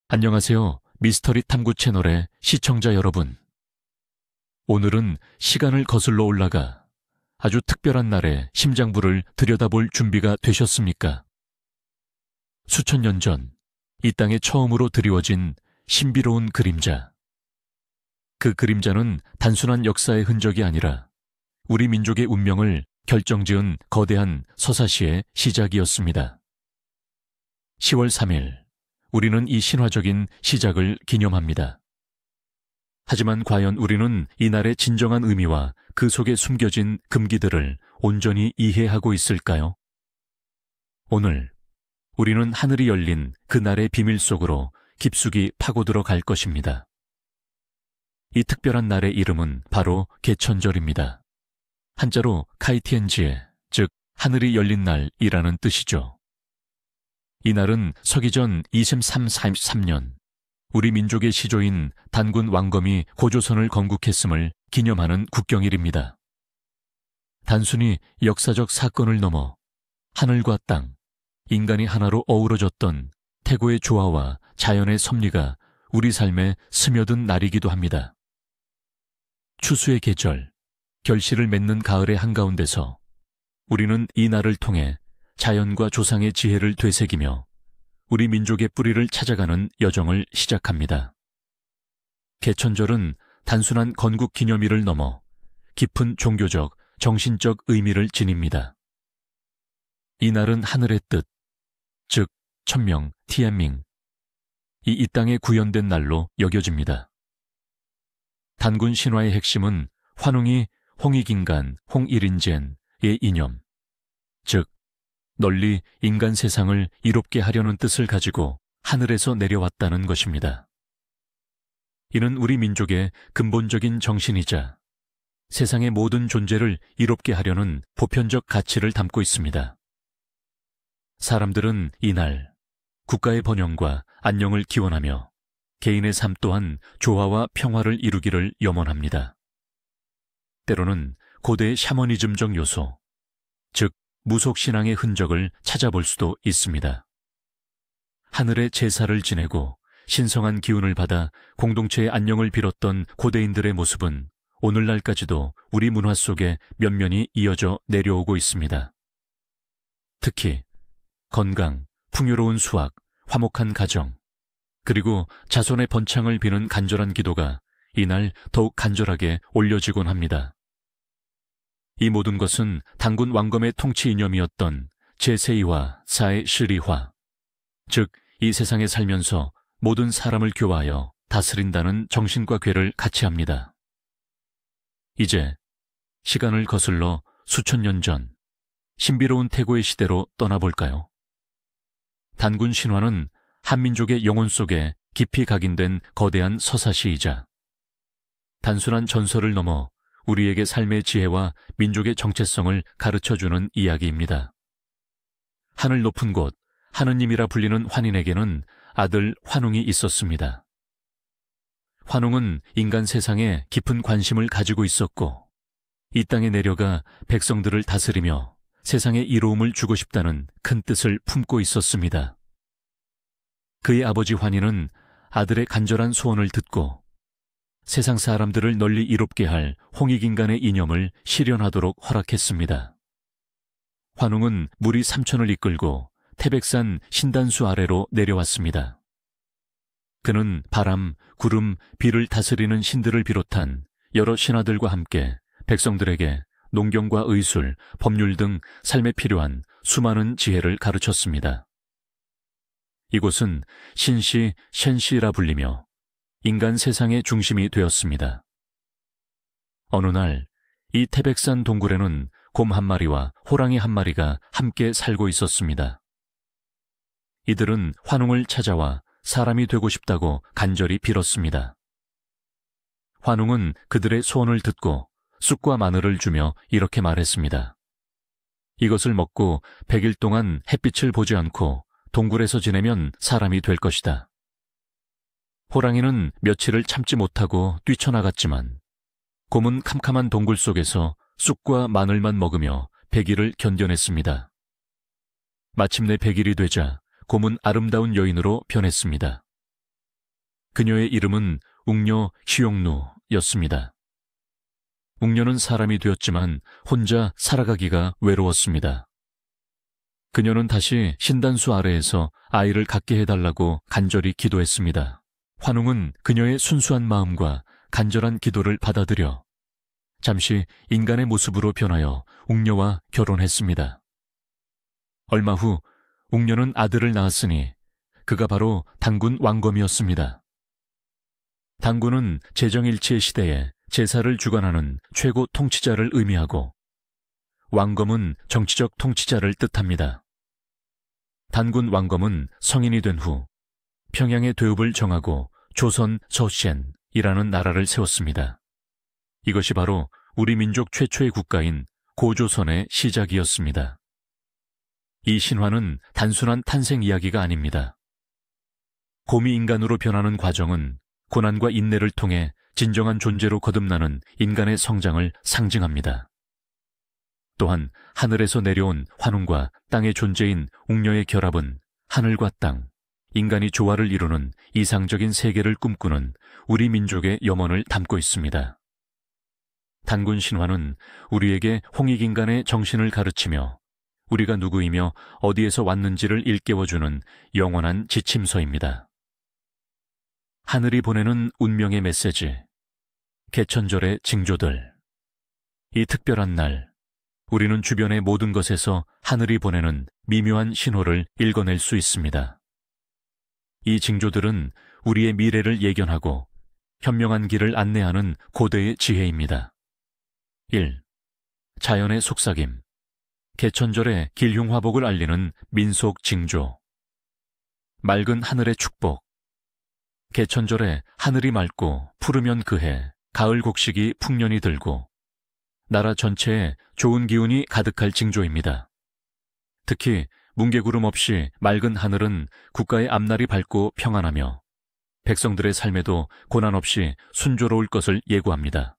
안녕하세요. 미스터리 탐구 채널의 시청자 여러분. 오늘은 시간을 거슬러 올라가 아주 특별한 날의 심장부를 들여다볼 준비가 되셨습니까? 수천 년 전 이 땅에 처음으로 드리워진 신비로운 그림자. 그 그림자는 단순한 역사의 흔적이 아니라 우리 민족의 운명을 결정지은 거대한 서사시의 시작이었습니다. 10월 3일, 우리는 이 신화적인 시작을 기념합니다. 하지만 과연 우리는 이날의 진정한 의미와 그 속에 숨겨진 금기들을 온전히 이해하고 있을까요? 오늘 우리는 하늘이 열린 그날의 비밀 속으로 깊숙이 파고들어 갈 것입니다. 이 특별한 날의 이름은 바로 개천절입니다. 한자로 카이티엔지에, 즉 하늘이 열린 날이라는 뜻이죠. 이 날은 서기전 2343년 우리 민족의 시조인 단군 왕검이 고조선을 건국했음을 기념하는 국경일입니다. 단순히 역사적 사건을 넘어 하늘과 땅, 인간이 하나로 어우러졌던 태고의 조화와 자연의 섭리가 우리 삶에 스며든 날이기도 합니다. 추수의 계절, 결실을 맺는 가을의 한가운데서 우리는 이 날을 통해 자연과 조상의 지혜를 되새기며 우리 민족의 뿌리를 찾아가는 여정을 시작합니다. 개천절은 단순한 건국 기념일을 넘어 깊은 종교적, 정신적 의미를 지닙니다. 이 날은 하늘의 뜻, 즉 천명, 티안밍, 이 땅에 구현된 날로 여겨집니다. 단군 신화의 핵심은 환웅이 홍익인간, 홍일인젠의 이념, 즉 널리 인간 세상을 이롭게 하려는 뜻을 가지고 하늘에서 내려왔다는 것입니다. 이는 우리 민족의 근본적인 정신이자 세상의 모든 존재를 이롭게 하려는 보편적 가치를 담고 있습니다. 사람들은 이날 국가의 번영과 안녕을 기원하며 개인의 삶 또한 조화와 평화를 이루기를 염원합니다. 때로는 고대의 샤머니즘적 요소, 즉 무속신앙의 흔적을 찾아볼 수도 있습니다. 하늘의 제사를 지내고 신성한 기운을 받아 공동체의 안녕을 빌었던 고대인들의 모습은 오늘날까지도 우리 문화 속에 면면이 이어져 내려오고 있습니다. 특히 건강, 풍요로운 수확, 화목한 가정, 그리고 자손의 번창을 비는 간절한 기도가 이날 더욱 간절하게 올려지곤 합니다. 이 모든 것은 단군 왕검의 통치 이념이었던 제3화, 4의 시리화, 즉 이 세상에 살면서 모든 사람을 교화하여 다스린다는 정신과 궤를 같이 합니다. 이제 시간을 거슬러 수천 년 전 신비로운 태고의 시대로 떠나볼까요? 단군 신화는 한민족의 영혼 속에 깊이 각인된 거대한 서사시이자 단순한 전설을 넘어 우리에게 삶의 지혜와 민족의 정체성을 가르쳐주는 이야기입니다. 하늘 높은 곳, 하느님이라 불리는 환인에게는 아들 환웅이 있었습니다. 환웅은 인간 세상에 깊은 관심을 가지고 있었고 이 땅에 내려가 백성들을 다스리며 세상에 이로움을 주고 싶다는 큰 뜻을 품고 있었습니다. 그의 아버지 환인은 아들의 간절한 소원을 듣고 세상 사람들을 널리 이롭게 할 홍익인간의 이념을 실현하도록 허락했습니다. 환웅은 무리 3천을 이끌고 태백산 신단수 아래로 내려왔습니다. 그는 바람, 구름, 비를 다스리는 신들을 비롯한 여러 신하들과 함께 백성들에게 농경과 의술, 법률 등 삶에 필요한 수많은 지혜를 가르쳤습니다. 이곳은 신시, 셴시라 불리며 인간 세상의 중심이 되었습니다. 어느 날 이 태백산 동굴에는 곰 한 마리와 호랑이 한 마리가 함께 살고 있었습니다. 이들은 환웅을 찾아와 사람이 되고 싶다고 간절히 빌었습니다. 환웅은 그들의 소원을 듣고 쑥과 마늘을 주며 이렇게 말했습니다. 이것을 먹고 100일 동안 햇빛을 보지 않고 동굴에서 지내면 사람이 될 것이다. 호랑이는 며칠을 참지 못하고 뛰쳐나갔지만 곰은 캄캄한 동굴 속에서 쑥과 마늘만 먹으며 100일을 견뎌냈습니다. 마침내 100일이 되자 곰은 아름다운 여인으로 변했습니다. 그녀의 이름은 웅녀 시용누였습니다. 웅녀는 사람이 되었지만 혼자 살아가기가 외로웠습니다. 그녀는 다시 신단수 아래에서 아이를 갖게 해달라고 간절히 기도했습니다. 환웅은 그녀의 순수한 마음과 간절한 기도를 받아들여 잠시 인간의 모습으로 변하여 웅녀와 결혼했습니다. 얼마 후 웅녀는 아들을 낳았으니 그가 바로 단군 왕검이었습니다. 단군은 제정일치의 시대에 제사를 주관하는 최고 통치자를 의미하고 왕검은 정치적 통치자를 뜻합니다. 단군 왕검은 성인이 된 후 평양의 대업을 정하고 조선 저셴이라는 나라를 세웠습니다. 이것이 바로 우리 민족 최초의 국가인 고조선의 시작이었습니다. 이 신화는 단순한 탄생 이야기가 아닙니다. 곰이 인간으로 변하는 과정은 고난과 인내를 통해 진정한 존재로 거듭나는 인간의 성장을 상징합니다. 또한 하늘에서 내려온 환웅과 땅의 존재인 웅녀의 결합은 하늘과 땅, 인간이 조화를 이루는 이상적인 세계를 꿈꾸는 우리 민족의 염원을 담고 있습니다. 단군 신화는 우리에게 홍익인간의 정신을 가르치며 우리가 누구이며 어디에서 왔는지를 일깨워주는 영원한 지침서입니다. 하늘이 보내는 운명의 메시지, 개천절의 징조들. 이 특별한 날, 우리는 주변의 모든 것에서 하늘이 보내는 미묘한 신호를 읽어낼 수 있습니다. 이 징조들은 우리의 미래를 예견하고 현명한 길을 안내하는 고대의 지혜입니다. 1. 자연의 속삭임. 개천절의 길흉화복을 알리는 민속 징조. 맑은 하늘의 축복. 개천절에 하늘이 맑고 푸르면 그해 가을 곡식이 풍년이 들고 나라 전체에 좋은 기운이 가득할 징조입니다. 특히 뭉게구름 없이 맑은 하늘은 국가의 앞날이 밝고 평안하며 백성들의 삶에도 고난 없이 순조로울 것을 예고합니다.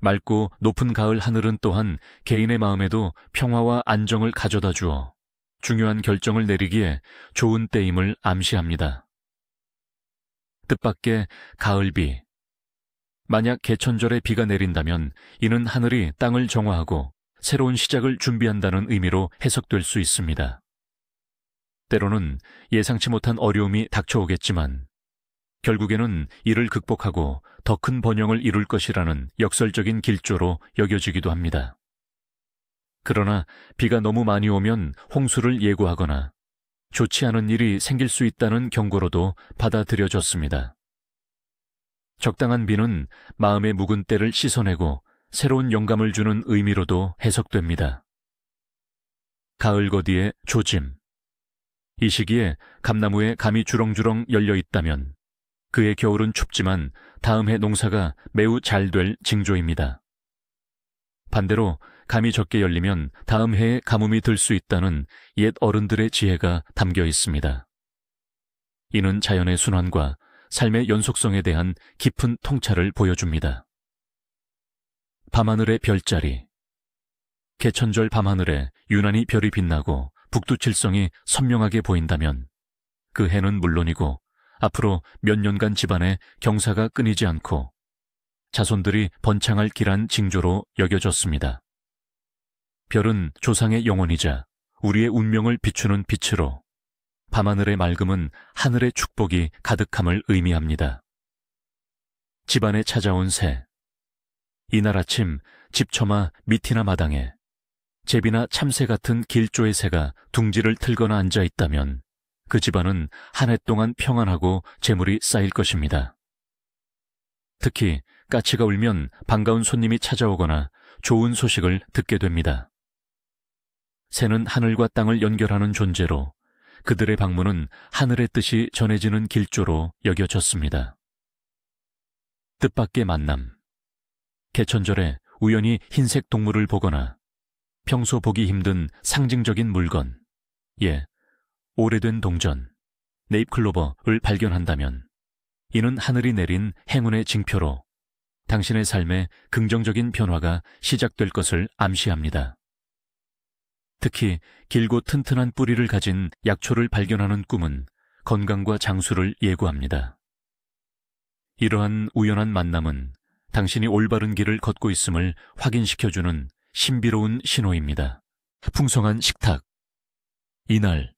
맑고 높은 가을 하늘은 또한 개인의 마음에도 평화와 안정을 가져다 주어 중요한 결정을 내리기에 좋은 때임을 암시합니다. 뜻밖의 가을비. 만약 개천절에 비가 내린다면 이는 하늘이 땅을 정화하고 새로운 시작을 준비한다는 의미로 해석될 수 있습니다. 때로는 예상치 못한 어려움이 닥쳐오겠지만 결국에는 이를 극복하고 더 큰 번영을 이룰 것이라는 역설적인 길조로 여겨지기도 합니다. 그러나 비가 너무 많이 오면 홍수를 예고하거나 좋지 않은 일이 생길 수 있다는 경고로도 받아들여졌습니다. 적당한 비는 마음의 묵은 때를 씻어내고 새로운 영감을 주는 의미로도 해석됩니다. 가을 거디의 조짐. 이 시기에 감나무에 감이 주렁주렁 열려 있다면 그의 겨울은 춥지만 다음 해 농사가 매우 잘 될 징조입니다. 반대로 감이 적게 열리면 다음 해에 가뭄이 들 수 있다는 옛 어른들의 지혜가 담겨 있습니다. 이는 자연의 순환과 삶의 연속성에 대한 깊은 통찰을 보여줍니다. 밤하늘의 별자리. 개천절 밤하늘에 유난히 별이 빛나고 북두칠성이 선명하게 보인다면 그 해는 물론이고 앞으로 몇 년간 집안에 경사가 끊이지 않고 자손들이 번창할 길한 징조로 여겨졌습니다. 별은 조상의 영혼이자 우리의 운명을 비추는 빛으로 밤하늘의 맑음은 하늘의 축복이 가득함을 의미합니다. 집안에 찾아온 새. 이날 아침 집처마 밑이나 마당에 제비나 참새 같은 길조의 새가 둥지를 틀거나 앉아 있다면 그 집안은 한 해 동안 평안하고 재물이 쌓일 것입니다. 특히 까치가 울면 반가운 손님이 찾아오거나 좋은 소식을 듣게 됩니다. 새는 하늘과 땅을 연결하는 존재로 그들의 방문은 하늘의 뜻이 전해지는 길조로 여겨졌습니다. 뜻밖의 만남. 개천절에 우연히 흰색 동물을 보거나 평소 보기 힘든 상징적인 물건, 오래된 동전, 네잎클로버를 발견한다면 이는 하늘이 내린 행운의 징표로 당신의 삶에 긍정적인 변화가 시작될 것을 암시합니다. 특히 길고 튼튼한 뿌리를 가진 약초를 발견하는 꿈은 건강과 장수를 예고합니다. 이러한 우연한 만남은 당신이 올바른 길을 걷고 있음을 확인시켜주는 신비로운 신호입니다. 풍성한 식탁. 이날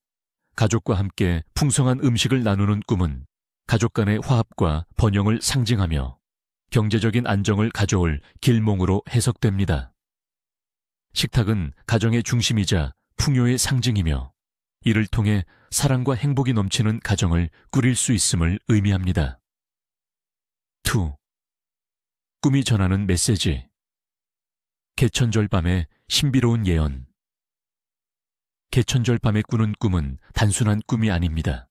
가족과 함께 풍성한 음식을 나누는 꿈은 가족 간의 화합과 번영을 상징하며 경제적인 안정을 가져올 길몽으로 해석됩니다. 식탁은 가정의 중심이자 풍요의 상징이며 이를 통해 사랑과 행복이 넘치는 가정을 꾸릴 수 있음을 의미합니다. 2. 꿈이 전하는 메시지. 개천절 밤의 신비로운 예언. 개천절 밤에 꾸는 꿈은 단순한 꿈이 아닙니다.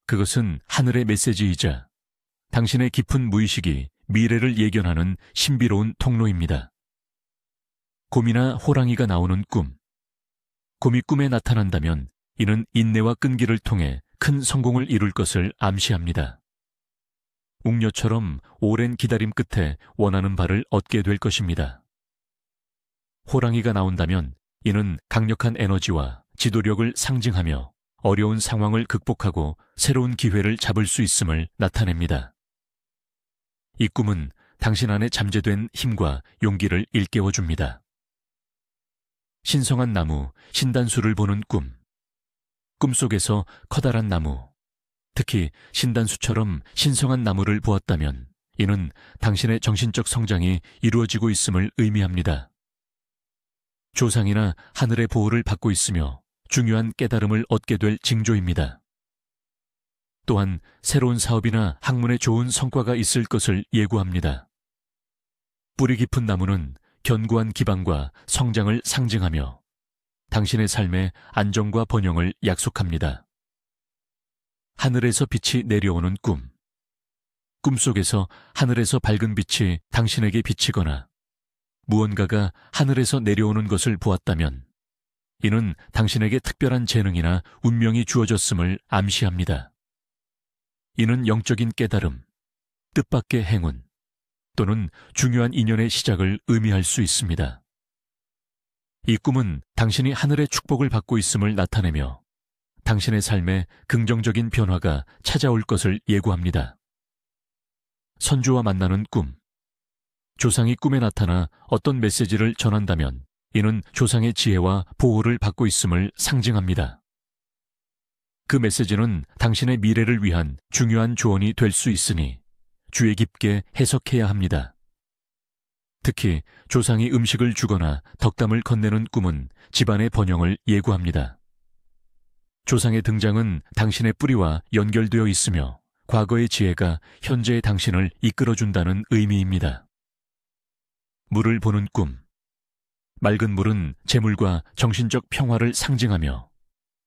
그것은 하늘의 메시지이자 당신의 깊은 무의식이 미래를 예견하는 신비로운 통로입니다. 곰이나 호랑이가 나오는 꿈. 곰이 꿈에 나타난다면 이는 인내와 끈기를 통해 큰 성공을 이룰 것을 암시합니다. 웅녀처럼 오랜 기다림 끝에 원하는 바를 얻게 될 것입니다. 호랑이가 나온다면 이는 강력한 에너지와 지도력을 상징하며 어려운 상황을 극복하고 새로운 기회를 잡을 수 있음을 나타냅니다. 이 꿈은 당신 안에 잠재된 힘과 용기를 일깨워줍니다. 신성한 나무, 신단수를 보는 꿈. 꿈속에서 커다란 나무, 특히 신단수처럼 신성한 나무를 보았다면 이는 당신의 정신적 성장이 이루어지고 있음을 의미합니다. 조상이나 하늘의 보호를 받고 있으며 중요한 깨달음을 얻게 될 징조입니다. 또한 새로운 사업이나 학문에 좋은 성과가 있을 것을 예고합니다. 뿌리 깊은 나무는 견고한 기반과 성장을 상징하며 당신의 삶의 안정과 번영을 약속합니다. 하늘에서 빛이 내려오는 꿈. 꿈속에서 하늘에서 밝은 빛이 당신에게 비치거나 무언가가 하늘에서 내려오는 것을 보았다면 이는 당신에게 특별한 재능이나 운명이 주어졌음을 암시합니다. 이는 영적인 깨달음, 뜻밖의 행운 또는 중요한 인연의 시작을 의미할 수 있습니다. 이 꿈은 당신이 하늘의 축복을 받고 있음을 나타내며 당신의 삶에 긍정적인 변화가 찾아올 것을 예고합니다. 선조와 만나는 꿈. 조상이 꿈에 나타나 어떤 메시지를 전한다면 이는 조상의 지혜와 보호를 받고 있음을 상징합니다. 그 메시지는 당신의 미래를 위한 중요한 조언이 될 수 있으니 주의 깊게 해석해야 합니다. 특히 조상이 음식을 주거나 덕담을 건네는 꿈은 집안의 번영을 예고합니다. 조상의 등장은 당신의 뿌리와 연결되어 있으며 과거의 지혜가 현재의 당신을 이끌어준다는 의미입니다. 물을 보는 꿈. 맑은 물은 재물과 정신적 평화를 상징하며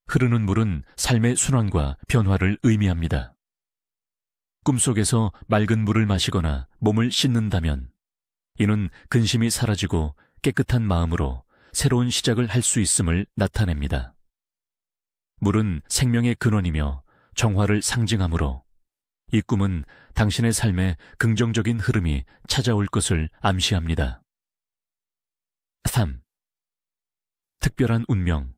흐르는 물은 삶의 순환과 변화를 의미합니다. 꿈속에서 맑은 물을 마시거나 몸을 씻는다면 이는 근심이 사라지고 깨끗한 마음으로 새로운 시작을 할 수 있음을 나타냅니다. 물은 생명의 근원이며 정화를 상징하므로 이 꿈은 당신의 삶에 긍정적인 흐름이 찾아올 것을 암시합니다. 3. 특별한 운명.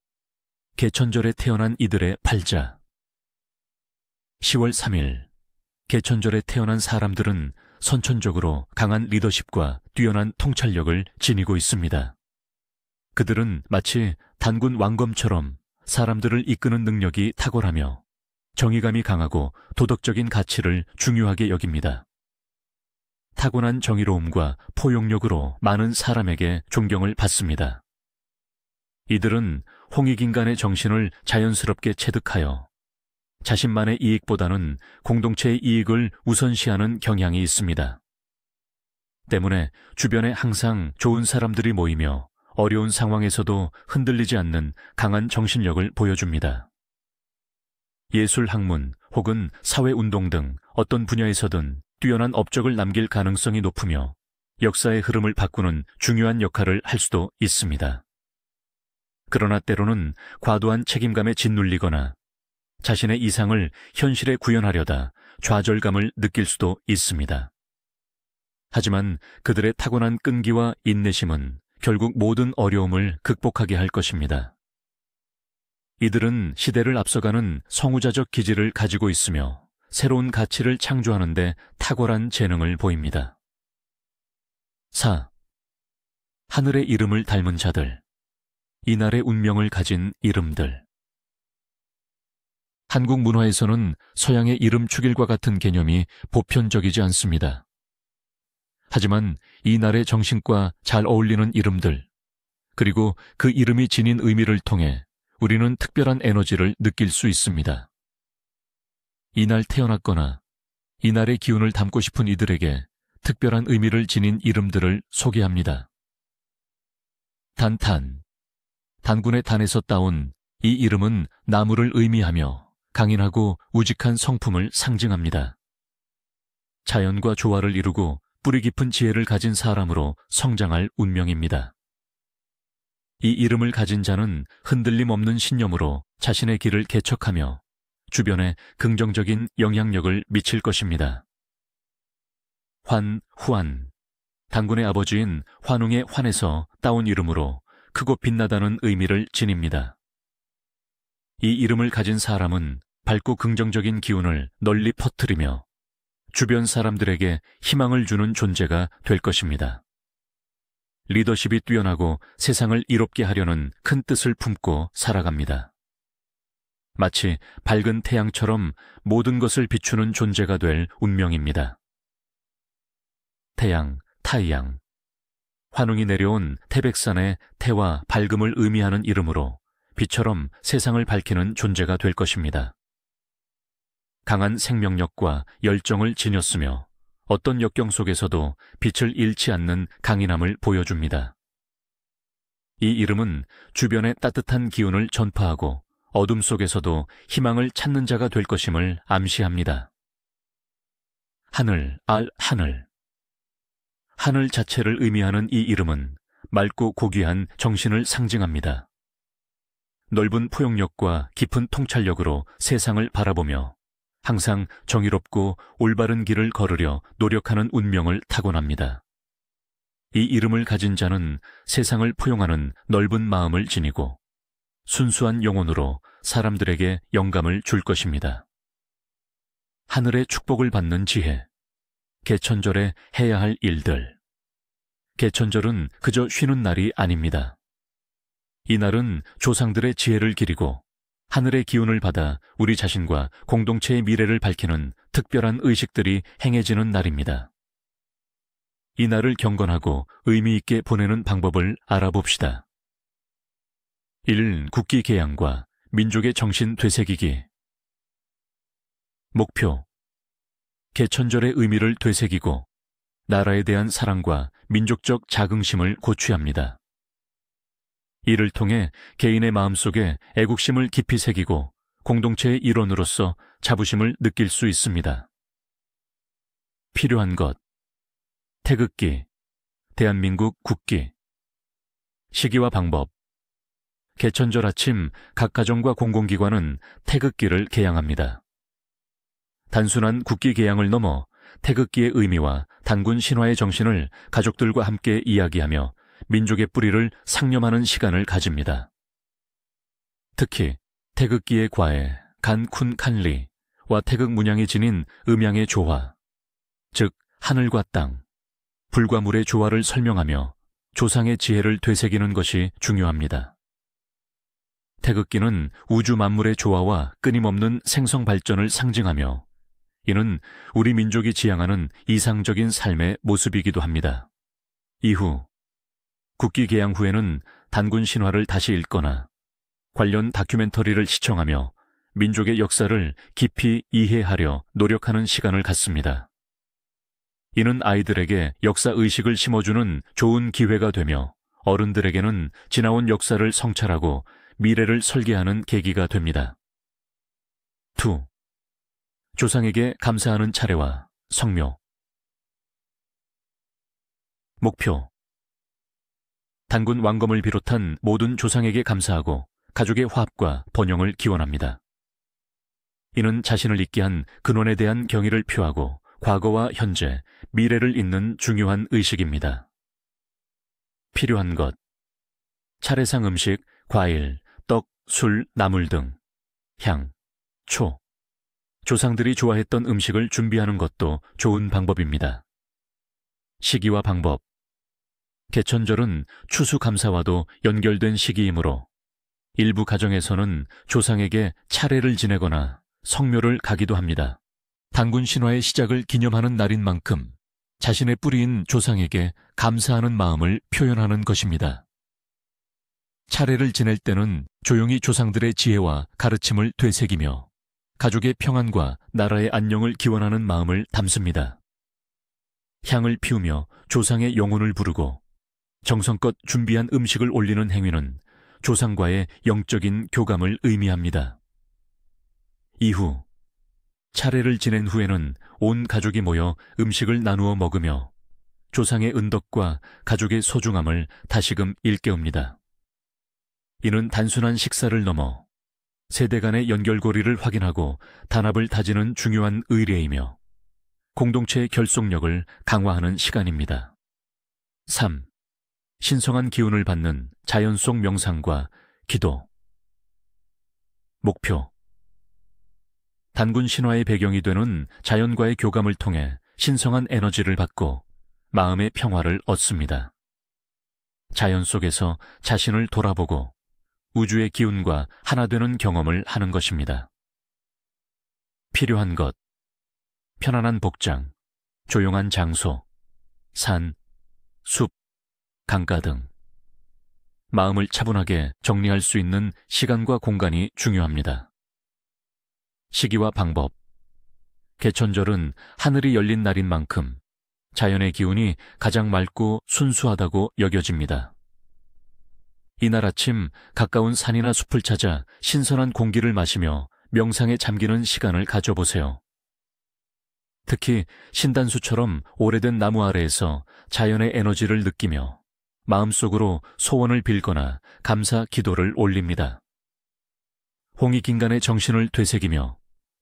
개천절에 태어난 이들의 팔자. 10월 3일. 개천절에 태어난 사람들은 선천적으로 강한 리더십과 뛰어난 통찰력을 지니고 있습니다. 그들은 마치 단군 왕검처럼 사람들을 이끄는 능력이 탁월하며 정의감이 강하고 도덕적인 가치를 중요하게 여깁니다. 타고난 정의로움과 포용력으로 많은 사람에게 존경을 받습니다. 이들은 홍익인간의 정신을 자연스럽게 체득하여 자신만의 이익보다는 공동체의 이익을 우선시하는 경향이 있습니다. 때문에 주변에 항상 좋은 사람들이 모이며 어려운 상황에서도 흔들리지 않는 강한 정신력을 보여줍니다. 예술 학문 혹은 사회운동 등 어떤 분야에서든 뛰어난 업적을 남길 가능성이 높으며 역사의 흐름을 바꾸는 중요한 역할을 할 수도 있습니다. 그러나 때로는 과도한 책임감에 짓눌리거나 자신의 이상을 현실에 구현하려다 좌절감을 느낄 수도 있습니다. 하지만 그들의 타고난 끈기와 인내심은 결국 모든 어려움을 극복하게 할 것입니다. 이들은 시대를 앞서가는 성우자적 기질을 가지고 있으며 새로운 가치를 창조하는 데 탁월한 재능을 보입니다. 4. 하늘의 이름을 닮은 자들, 이날의 운명을 가진 이름들. 한국 문화에서는 서양의 이름 축일과 같은 개념이 보편적이지 않습니다. 하지만 이날의 정신과 잘 어울리는 이름들, 그리고 그 이름이 지닌 의미를 통해 우리는 특별한 에너지를 느낄 수 있습니다. 이날 태어났거나 이날의 기운을 담고 싶은 이들에게 특별한 의미를 지닌 이름들을 소개합니다. 단탄, 단군의 단에서 따온 이 이름은 나무를 의미하며 강인하고 우직한 성품을 상징합니다. 자연과 조화를 이루고 뿌리 깊은 지혜를 가진 사람으로 성장할 운명입니다. 이 이름을 가진 자는 흔들림 없는 신념으로 자신의 길을 개척하며 주변에 긍정적인 영향력을 미칠 것입니다. 후안, 단군의 아버지인 환웅의 환에서 따온 이름으로 크고 빛나다는 의미를 지닙니다. 이 이름을 가진 사람은 밝고 긍정적인 기운을 널리 퍼뜨리며 주변 사람들에게 희망을 주는 존재가 될 것입니다. 리더십이 뛰어나고 세상을 이롭게 하려는 큰 뜻을 품고 살아갑니다. 마치 밝은 태양처럼 모든 것을 비추는 존재가 될 운명입니다. 태양, 타이양. 환웅이 내려온 태백산의 태와 밝음을 의미하는 이름으로 빛처럼 세상을 밝히는 존재가 될 것입니다. 강한 생명력과 열정을 지녔으며 어떤 역경 속에서도 빛을 잃지 않는 강인함을 보여줍니다. 이 이름은 주변에 따뜻한 기운을 전파하고 어둠 속에서도 희망을 찾는 자가 될 것임을 암시합니다. 하늘, 하늘. 하늘 자체를 의미하는 이 이름은 맑고 고귀한 정신을 상징합니다. 넓은 포용력과 깊은 통찰력으로 세상을 바라보며 항상 정의롭고 올바른 길을 걸으려 노력하는 운명을 타고납니다. 이 이름을 가진 자는 세상을 포용하는 넓은 마음을 지니고 순수한 영혼으로 사람들에게 영감을 줄 것입니다. 하늘의 축복을 받는 지혜, 개천절에 해야 할 일들. 개천절은 그저 쉬는 날이 아닙니다. 이날은 조상들의 지혜를 기리고 하늘의 기운을 받아 우리 자신과 공동체의 미래를 밝히는 특별한 의식들이 행해지는 날입니다. 이 날을 경건하고 의미 있게 보내는 방법을 알아봅시다. 1. 국기 개양과 민족의 정신 되새기기. 목표. 개천절의 의미를 되새기고 나라에 대한 사랑과 민족적 자긍심을 고취합니다. 이를 통해 개인의 마음속에 애국심을 깊이 새기고 공동체의 일원으로서 자부심을 느낄 수 있습니다. 필요한 것. 태극기, 대한민국 국기. 시기와 방법. 개천절 아침 각 가정과 공공기관은 태극기를 개양합니다. 단순한 국기 개양을 넘어 태극기의 의미와 단군 신화의 정신을 가족들과 함께 이야기하며 민족의 뿌리를 상념하는 시간을 가집니다. 특히 태극기의 과해, 간쿤 칸리와 태극 문양이 지닌 음양의 조화, 즉 하늘과 땅, 불과 물의 조화를 설명하며 조상의 지혜를 되새기는 것이 중요합니다. 태극기는 우주 만물의 조화와 끊임없는 생성 발전을 상징하며 이는 우리 민족이 지향하는 이상적인 삶의 모습이기도 합니다. 이후 국기 개양 후에는 단군 신화를 다시 읽거나 관련 다큐멘터리를 시청하며 민족의 역사를 깊이 이해하려 노력하는 시간을 갖습니다. 이는 아이들에게 역사의식을 심어주는 좋은 기회가 되며 어른들에게는 지나온 역사를 성찰하고 미래를 설계하는 계기가 됩니다. 2. 조상에게 감사하는 차례와 성묘. 목표. 단군 왕검을 비롯한 모든 조상에게 감사하고 가족의 화합과 번영을 기원합니다. 이는 자신을 잇게 한 근원에 대한 경의를 표하고 과거와 현재, 미래를 잇는 중요한 의식입니다. 필요한 것. 차례상 음식, 과일, 떡, 술, 나물 등 향, 초. 조상들이 좋아했던 음식을 준비하는 것도 좋은 방법입니다. 시기와 방법. 개천절은 추수감사와도 연결된 시기이므로 일부 가정에서는 조상에게 차례를 지내거나 성묘를 가기도 합니다. 단군 신화의 시작을 기념하는 날인 만큼 자신의 뿌리인 조상에게 감사하는 마음을 표현하는 것입니다. 차례를 지낼 때는 조용히 조상들의 지혜와 가르침을 되새기며 가족의 평안과 나라의 안녕을 기원하는 마음을 담습니다. 향을 피우며 조상의 영혼을 부르고 정성껏 준비한 음식을 올리는 행위는 조상과의 영적인 교감을 의미합니다. 이후 차례를 지낸 후에는 온 가족이 모여 음식을 나누어 먹으며 조상의 은덕과 가족의 소중함을 다시금 일깨웁니다. 이는 단순한 식사를 넘어 세대 간의 연결고리를 확인하고 단합을 다지는 중요한 의례이며 공동체의 결속력을 강화하는 시간입니다. 3. 신성한 기운을 받는 자연 속 명상과 기도. 목표. 단군 신화의 배경이 되는 자연과의 교감을 통해 신성한 에너지를 받고 마음의 평화를 얻습니다. 자연 속에서 자신을 돌아보고 우주의 기운과 하나 되는 경험을 하는 것입니다. 필요한 것. 편안한 복장, 조용한 장소, 산, 숲, 강가 등 마음을 차분하게 정리할 수 있는 시간과 공간이 중요합니다. 시기와 방법. 개천절은 하늘이 열린 날인 만큼 자연의 기운이 가장 맑고 순수하다고 여겨집니다. 이날 아침 가까운 산이나 숲을 찾아 신선한 공기를 마시며 명상에 잠기는 시간을 가져보세요. 특히 신단수처럼 오래된 나무 아래에서 자연의 에너지를 느끼며 마음속으로 소원을 빌거나 감사 기도를 올립니다. 홍익인간의 정신을 되새기며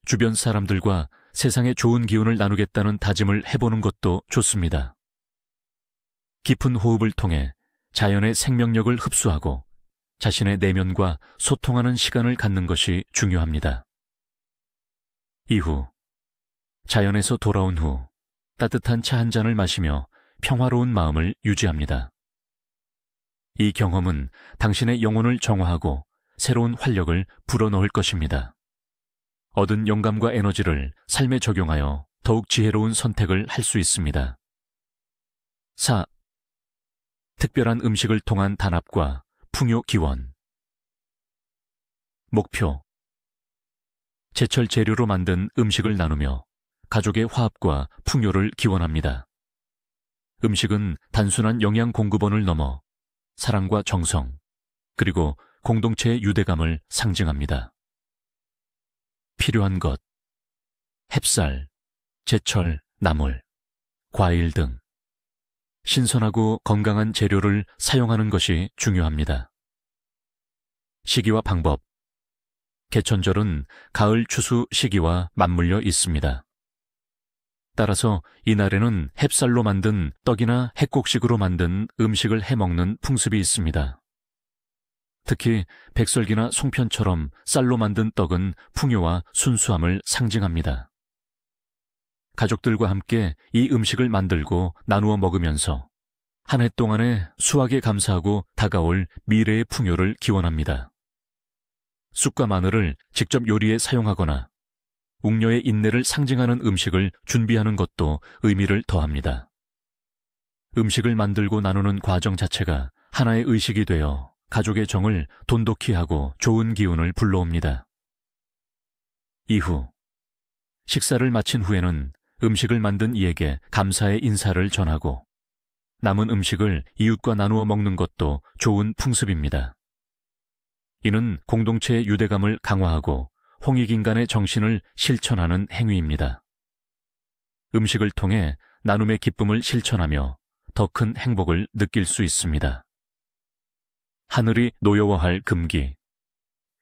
주변 사람들과 세상의 좋은 기운을 나누겠다는 다짐을 해보는 것도 좋습니다. 깊은 호흡을 통해 자연의 생명력을 흡수하고 자신의 내면과 소통하는 시간을 갖는 것이 중요합니다. 이후 자연에서 돌아온 후 따뜻한 차 한 잔을 마시며 평화로운 마음을 유지합니다. 이 경험은 당신의 영혼을 정화하고 새로운 활력을 불어넣을 것입니다. 얻은 영감과 에너지를 삶에 적용하여 더욱 지혜로운 선택을 할 수 있습니다. 4. 특별한 음식을 통한 단합과 풍요 기원. 목표. 제철 재료로 만든 음식을 나누며 가족의 화합과 풍요를 기원합니다. 음식은 단순한 영양 공급원을 넘어 사랑과 정성, 그리고 공동체의 유대감을 상징합니다. 필요한 것. 햅쌀, 제철, 나물, 과일 등 신선하고 건강한 재료를 사용하는 것이 중요합니다. 시기와 방법. 개천절은 가을 추수 시기와 맞물려 있습니다. 따라서 이날에는 햅쌀로 만든 떡이나 햇곡식으로 만든 음식을 해먹는 풍습이 있습니다. 특히 백설기나 송편처럼 쌀로 만든 떡은 풍요와 순수함을 상징합니다. 가족들과 함께 이 음식을 만들고 나누어 먹으면서 한 해 동안의 수확에 감사하고 다가올 미래의 풍요를 기원합니다. 쑥과 마늘을 직접 요리에 사용하거나 웅녀의 인내를 상징하는 음식을 준비하는 것도 의미를 더합니다. 음식을 만들고 나누는 과정 자체가 하나의 의식이 되어 가족의 정을 돈독히 하고 좋은 기운을 불러옵니다. 이후 식사를 마친 후에는 음식을 만든 이에게 감사의 인사를 전하고 남은 음식을 이웃과 나누어 먹는 것도 좋은 풍습입니다. 이는 공동체의 유대감을 강화하고 홍익인간의 정신을 실천하는 행위입니다. 음식을 통해 나눔의 기쁨을 실천하며 더 큰 행복을 느낄 수 있습니다. 하늘이 노여워할 금기.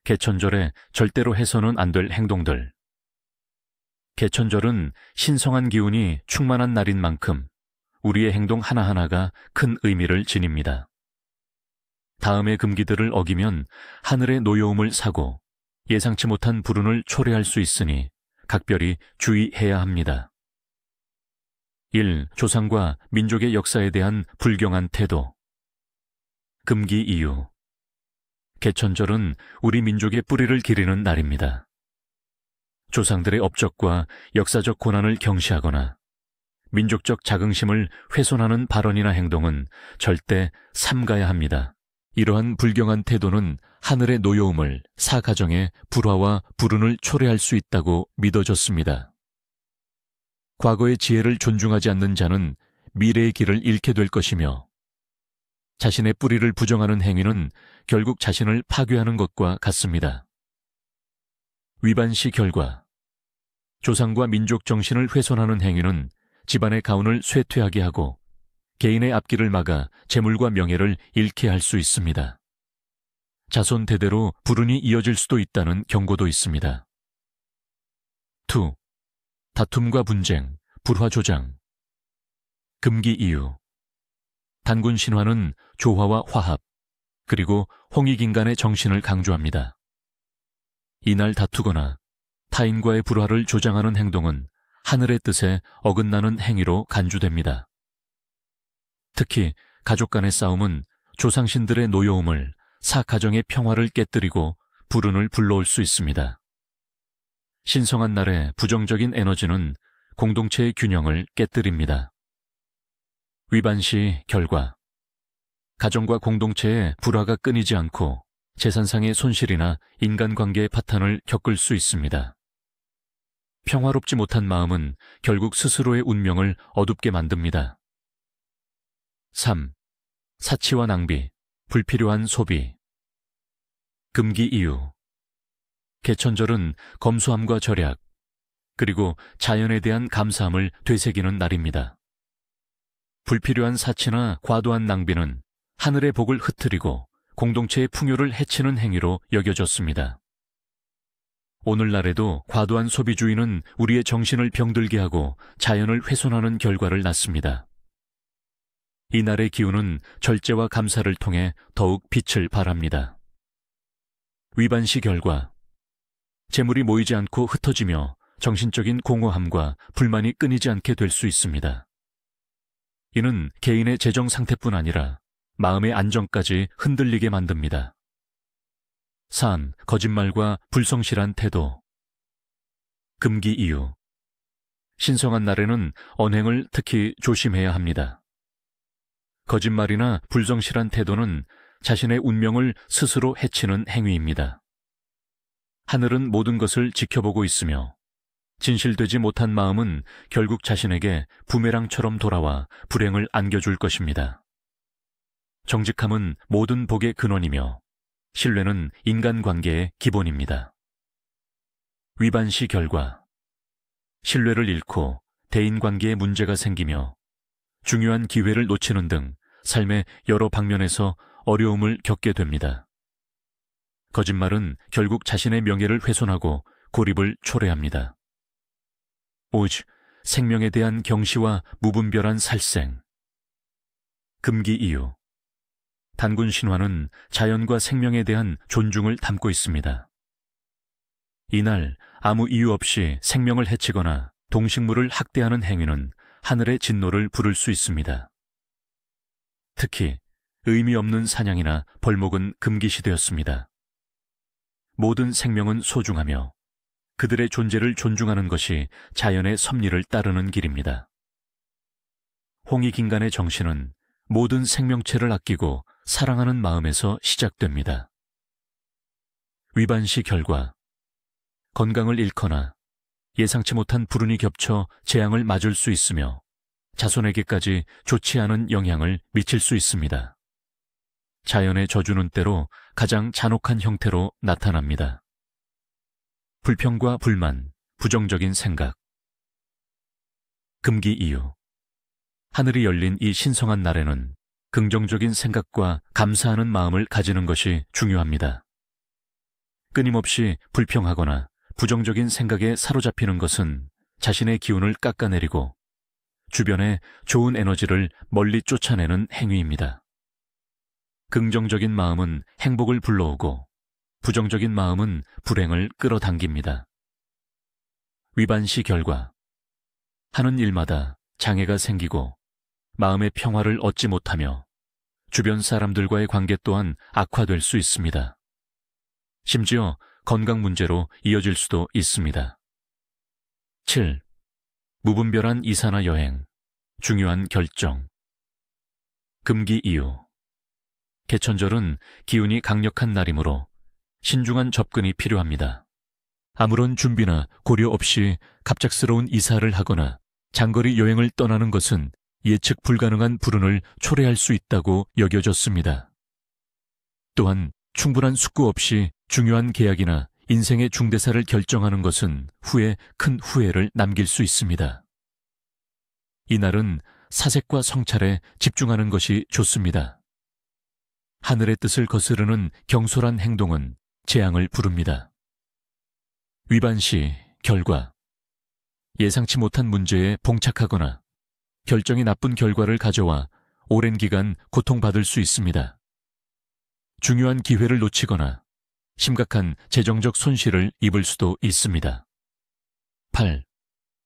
개천절에 절대로 해서는 안 될 행동들. 개천절은 신성한 기운이 충만한 날인 만큼 우리의 행동 하나하나가 큰 의미를 지닙니다. 다음의 금기들을 어기면 하늘의 노여움을 사고 예상치 못한 불운을 초래할 수 있으니 각별히 주의해야 합니다. 1. 조상과 민족의 역사에 대한 불경한 태도. 금기 이유. 개천절은 우리 민족의 뿌리를 기리는 날입니다. 조상들의 업적과 역사적 고난을 경시하거나 민족적 자긍심을 훼손하는 발언이나 행동은 절대 삼가야 합니다. 이러한 불경한 태도는 하늘의 노여움을, 사가정의 불화와 불운을 초래할 수 있다고 믿어졌습니다. 과거의 지혜를 존중하지 않는 자는 미래의 길을 잃게 될 것이며, 자신의 뿌리를 부정하는 행위는 결국 자신을 파괴하는 것과 같습니다. 위반시 결과. 조상과 민족 정신을 훼손하는 행위는 집안의 가운을 쇠퇴하게 하고 개인의 앞길을 막아 재물과 명예를 잃게 할 수 있습니다. 자손 대대로 불운이 이어질 수도 있다는 경고도 있습니다. 2. 다툼과 분쟁, 불화 조장. 금기 이유. 단군 신화는 조화와 화합, 그리고 홍익인간의 정신을 강조합니다. 이날 다투거나 타인과의 불화를 조장하는 행동은 하늘의 뜻에 어긋나는 행위로 간주됩니다. 특히 가족 간의 싸움은 조상신들의 노여움을, 사가정의 평화를 깨뜨리고 불운을 불러올 수 있습니다. 신성한 날의 부정적인 에너지는 공동체의 균형을 깨뜨립니다. 위반시 결과. 가정과 공동체의 불화가 끊이지 않고 재산상의 손실이나 인간관계의 파탄을 겪을 수 있습니다. 평화롭지 못한 마음은 결국 스스로의 운명을 어둡게 만듭니다. 3. 사치와 낭비, 불필요한 소비. 금기 이유. 개천절은 검소함과 절약, 그리고 자연에 대한 감사함을 되새기는 날입니다. 불필요한 사치나 과도한 낭비는 하늘의 복을 흩트리고 공동체의 풍요를 해치는 행위로 여겨졌습니다. 오늘날에도 과도한 소비주의는 우리의 정신을 병들게 하고 자연을 훼손하는 결과를 낳습니다. 이날의 기운은 절제와 감사를 통해 더욱 빛을 발합니다. 위반시 결과. 재물이 모이지 않고 흩어지며 정신적인 공허함과 불만이 끊이지 않게 될 수 있습니다. 이는 개인의 재정 상태뿐 아니라 마음의 안정까지 흔들리게 만듭니다. 3. 거짓말과 불성실한 태도. 금기 이유. 신성한 날에는 언행을 특히 조심해야 합니다. 거짓말이나 불성실한 태도는 자신의 운명을 스스로 해치는 행위입니다. 하늘은 모든 것을 지켜보고 있으며 진실되지 못한 마음은 결국 자신에게 부메랑처럼 돌아와 불행을 안겨줄 것입니다. 정직함은 모든 복의 근원이며 신뢰는 인간관계의 기본입니다. 위반시 결과. 신뢰를 잃고 대인관계에 문제가 생기며 중요한 기회를 놓치는 등 삶의 여러 방면에서 어려움을 겪게 됩니다. 거짓말은 결국 자신의 명예를 훼손하고 고립을 초래합니다. 오직 생명에 대한 경시와 무분별한 살생. 금기 이유. 단군 신화는 자연과 생명에 대한 존중을 담고 있습니다. 이날 아무 이유 없이 생명을 해치거나 동식물을 학대하는 행위는 하늘의 진노를 부를 수 있습니다. 특히 의미 없는 사냥이나 벌목은 금기시되었습니다. 모든 생명은 소중하며 그들의 존재를 존중하는 것이 자연의 섭리를 따르는 길입니다. 홍익인간의 정신은 모든 생명체를 아끼고 사랑하는 마음에서 시작됩니다. 위반시 결과. 건강을 잃거나 예상치 못한 불운이 겹쳐 재앙을 맞을 수 있으며 자손에게까지 좋지 않은 영향을 미칠 수 있습니다. 자연의 저주는 때로 가장 잔혹한 형태로 나타납니다. 불평과 불만, 부정적인 생각. 금기 이유. 하늘이 열린 이 신성한 날에는 긍정적인 생각과 감사하는 마음을 가지는 것이 중요합니다. 끊임없이 불평하거나 부정적인 생각에 사로잡히는 것은 자신의 기운을 깎아내리고 주변의 좋은 에너지를 멀리 쫓아내는 행위입니다. 긍정적인 마음은 행복을 불러오고 부정적인 마음은 불행을 끌어당깁니다. 위반시 결과. 하는 일마다 장애가 생기고 마음의 평화를 얻지 못하며 주변 사람들과의 관계 또한 악화될 수 있습니다. 심지어 건강 문제로 이어질 수도 있습니다. 7. 무분별한 이사나 여행, 중요한 결정. 금기 이유. 개천절은 기운이 강력한 날이므로 신중한 접근이 필요합니다. 아무런 준비나 고려 없이 갑작스러운 이사를 하거나 장거리 여행을 떠나는 것은 예측 불가능한 불운을 초래할 수 있다고 여겨졌습니다. 또한 충분한 숙고 없이 중요한 계약이나 인생의 중대사를 결정하는 것은 후에 큰 후회를 남길 수 있습니다. 이날은 사색과 성찰에 집중하는 것이 좋습니다. 하늘의 뜻을 거스르는 경솔한 행동은 재앙을 부릅니다. 위반시 결과. 예상치 못한 문제에 봉착하거나 결정이 나쁜 결과를 가져와 오랜 기간 고통받을 수 있습니다. 중요한 기회를 놓치거나 심각한 재정적 손실을 입을 수도 있습니다. 8.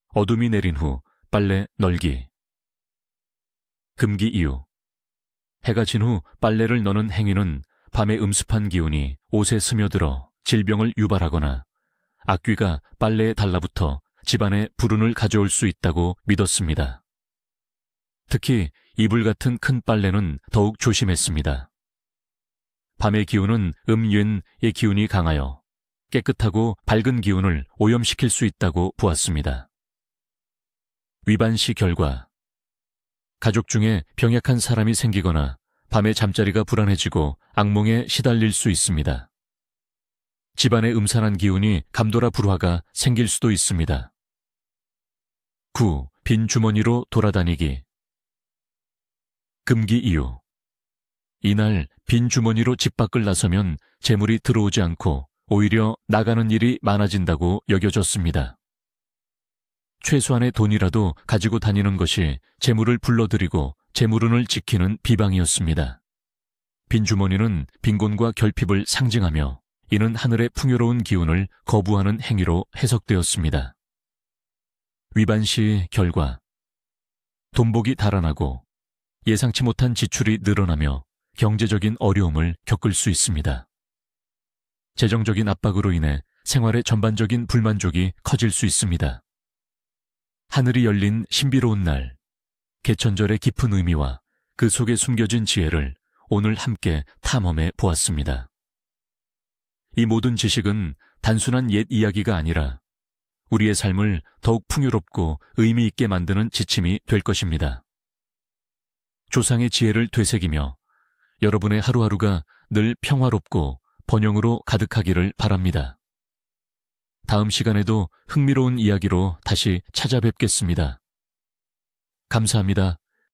어둠이 내린 후 빨래 널기. 금기 이유. 해가 진 후 빨래를 넣는 행위는 밤의 음습한 기운이 옷에 스며들어 질병을 유발하거나 악귀가 빨래에 달라붙어 집안에 불운을 가져올 수 있다고 믿었습니다. 특히 이불 같은 큰 빨래는 더욱 조심했습니다. 밤의 기운은 음윤의 기운이 강하여 깨끗하고 밝은 기운을 오염시킬 수 있다고 보았습니다. 위반시 결과. 가족 중에 병약한 사람이 생기거나 밤에 잠자리가 불안해지고 악몽에 시달릴 수 있습니다. 집안의 음산한 기운이 감돌아 불화가 생길 수도 있습니다. 9. 빈 주머니로 돌아다니기. 금기 이유. 이날 빈 주머니로 집 밖을 나서면 재물이 들어오지 않고 오히려 나가는 일이 많아진다고 여겨졌습니다. 최소한의 돈이라도 가지고 다니는 것이 재물을 불러들이고 재물운을 지키는 비방이었습니다. 빈 주머니는 빈곤과 결핍을 상징하며 이는 하늘의 풍요로운 기운을 거부하는 행위로 해석되었습니다. 위반시 결과. 돈복이 달아나고 예상치 못한 지출이 늘어나며 경제적인 어려움을 겪을 수 있습니다. 재정적인 압박으로 인해 생활의 전반적인 불만족이 커질 수 있습니다. 하늘이 열린 신비로운 날, 개천절의 깊은 의미와 그 속에 숨겨진 지혜를 오늘 함께 탐험해 보았습니다. 이 모든 지식은 단순한 옛 이야기가 아니라 우리의 삶을 더욱 풍요롭고 의미 있게 만드는 지침이 될 것입니다. 조상의 지혜를 되새기며 여러분의 하루하루가 늘 평화롭고 번영으로 가득하기를 바랍니다. 다음 시간에도 흥미로운 이야기로 다시 찾아뵙겠습니다. 감사합니다.